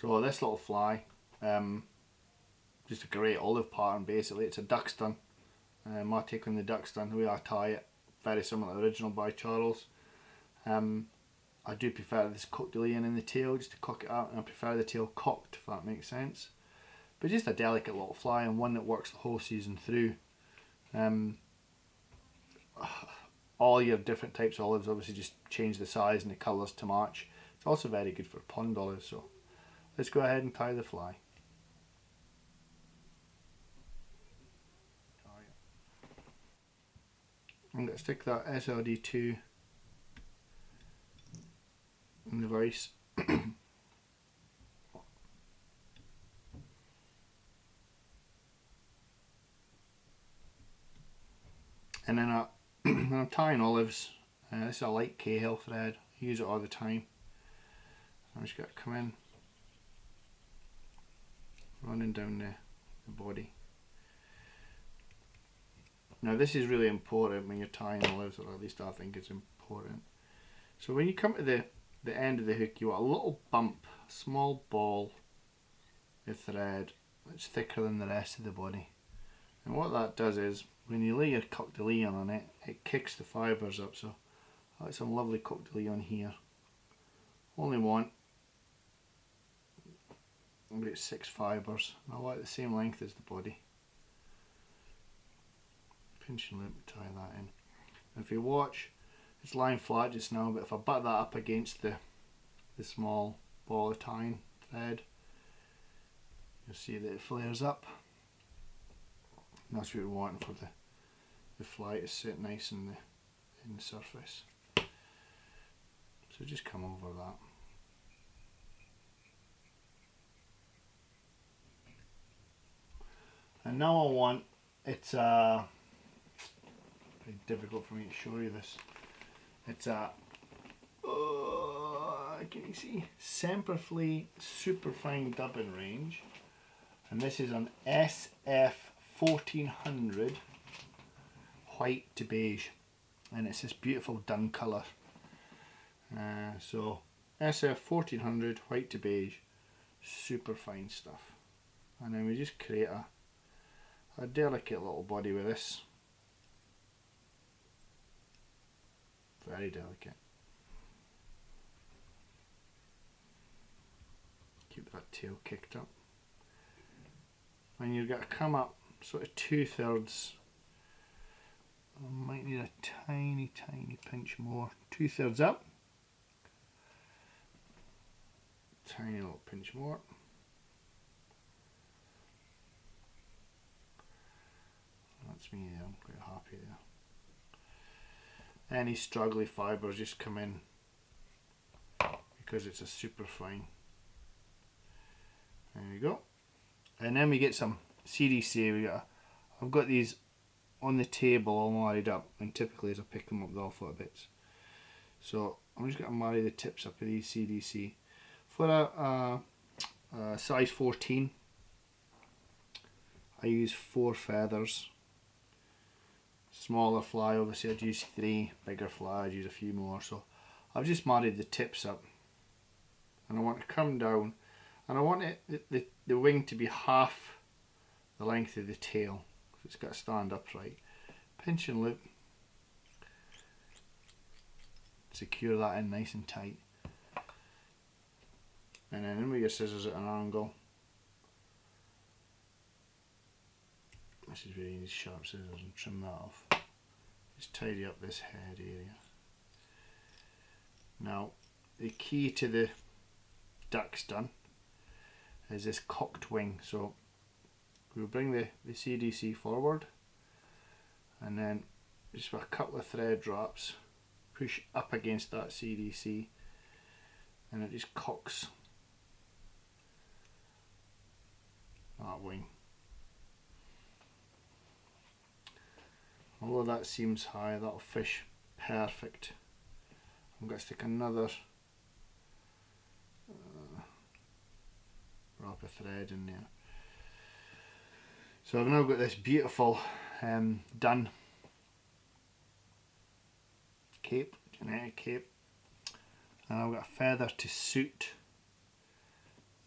So this little fly, just a great olive pattern basically. It's a duck's done. My take on the duck's done, the way I tie it, very similar to the original by Charles. I do prefer this Cod De Leon in the tail, just to cock it out, and I prefer the tail cocked, if that makes sense. But just a delicate little fly, and one that works the whole season through. All your different types of olives obviously just change the size and the colours to match. It's also very good for pond olives, so let's go ahead and tie the fly. I'm going to stick that SLD2 in the vise. And then when I'm tying olives, this is a light cahill thread. I use it all the time. I'm just going to come in, running down the body. Now this is really important when you're tying olives, or at least I think it's important. So when you come to the end of the hook, you want a little bump, a small ball of thread that's thicker than the rest of the body. And what that does is, when you lay your Cod De Leon on it, it kicks the fibres up. So I like some lovely Cod De Leon here. Only want about 6 fibres. I like the same length as the body. Pinch and loop, tie that in. And if you watch, it's lying flat just now, but if I butt that up against the small ball of tying thread, you'll see that it flares up. And that's what we're wanting for the fly to sit nice in the surface. So just come over that. And now I want, it's very difficult for me to show you this. It's a, can you see? Semperfli superfine dubbing range. And this is an SF 1400 white to beige. And it's this beautiful Dunn colour. So SF 1400 white to beige, super fine stuff. And then we just create a delicate little body with this. Very delicate. Keep that tail kicked up. And you've got to come up sort of 2/3. I might need a tiny pinch more. 2/3 up. Tiny little pinch more. That's me there, I'm quite happy there. Any straggly fibres just come in because it's a super fine. There we go. And then we get some CDC. I've got these on the table all married up, and typically as I pick them up they'll fall to bits. So I'm just going to marry the tips up of these CDC. For a size 14, I use 4 feathers. Smaller fly, obviously I'd use 3, bigger fly I'd use a few more. So I've just married the tips up, and I want to come down, and I want the wing to be half the length of the tail, so it's got to stand upright. Pinch and loop, secure that in nice and tight, and then in with your scissors at an angle. This is where you need sharp scissors and trim that off. Just tidy up this head area. Now the key to the duck's done is this cocked wing. So we'll bring the CDC forward, and then just with a couple of thread drops push up against that CDC, and it just cocks that wing. Although that seems high, that'll fish perfect. I'm going to stick another wrap of thread in there. So I've now got this beautiful Dunn cape, genetic cape, and I've got a feather to suit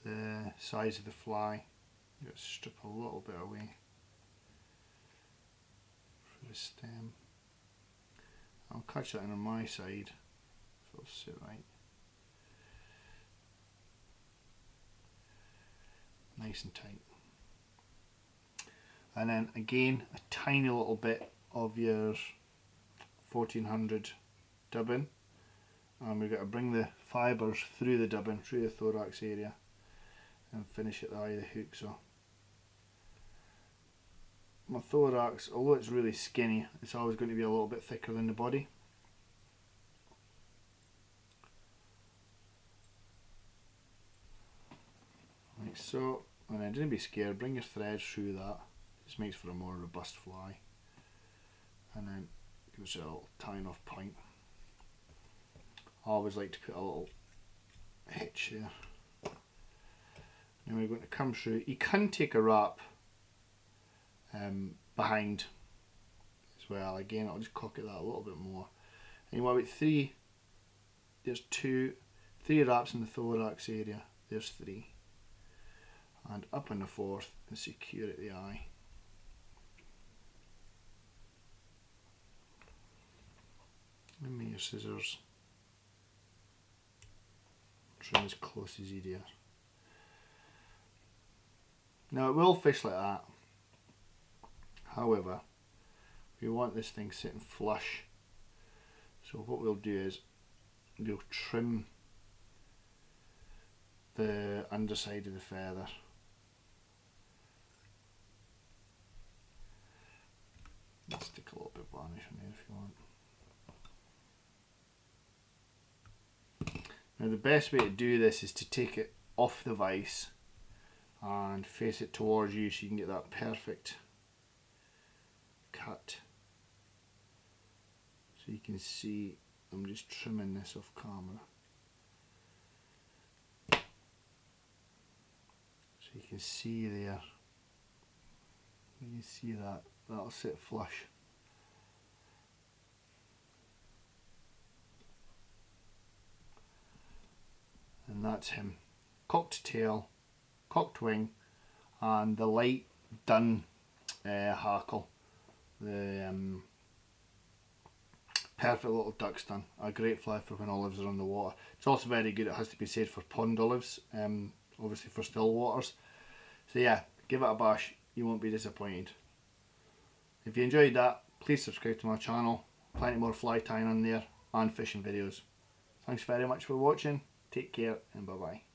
the size of the fly. Just strip a little bit away for the stem. I'll catch that in on my side if it'll sit right. Nice and tight. And then again a tiny little bit of your 1400 dubbin, and we've got to bring the fibres through the dubbin, through the thorax area, and finish at the eye of the hook. So my thorax, although it's really skinny, it's always going to be a little bit thicker than the body. Like so, and then don't be scared, bring your threads through that, just makes for a more robust fly, and then gives it a little tying off point. I always like to put a little hitch there. Now we're going to come through. You can take a wrap behind as well. Again, I'll just cock it that a little bit more. And you want about three, there's three wraps in the thorax area, there's three. And up in the fourth and secure at the eye. Give me your scissors. Trim as close as you dare. Now it will fish like that. However, we want this thing sitting flush. So what we'll do is we'll trim the underside of the feather. Let's stick a little bit of varnish on there if you want. Now the best way to do this is to take it off the vise and face it towards you so you can get that perfect cut. So you can see I'm just trimming this off camera. So you can see there, you can see that, that'll sit flush. And that's him. Cocked tail, cocked wing, and the light Dunn hackle. The perfect little duck stun. A great fly for when olives are on the water. It's also very good, it has to be said, for pond olives, obviously for still waters. So yeah, give it a bash, you won't be disappointed. If you enjoyed that, please subscribe to my channel. Plenty more fly tying on there and fishing videos. Thanks very much for watching. Take care and bye bye.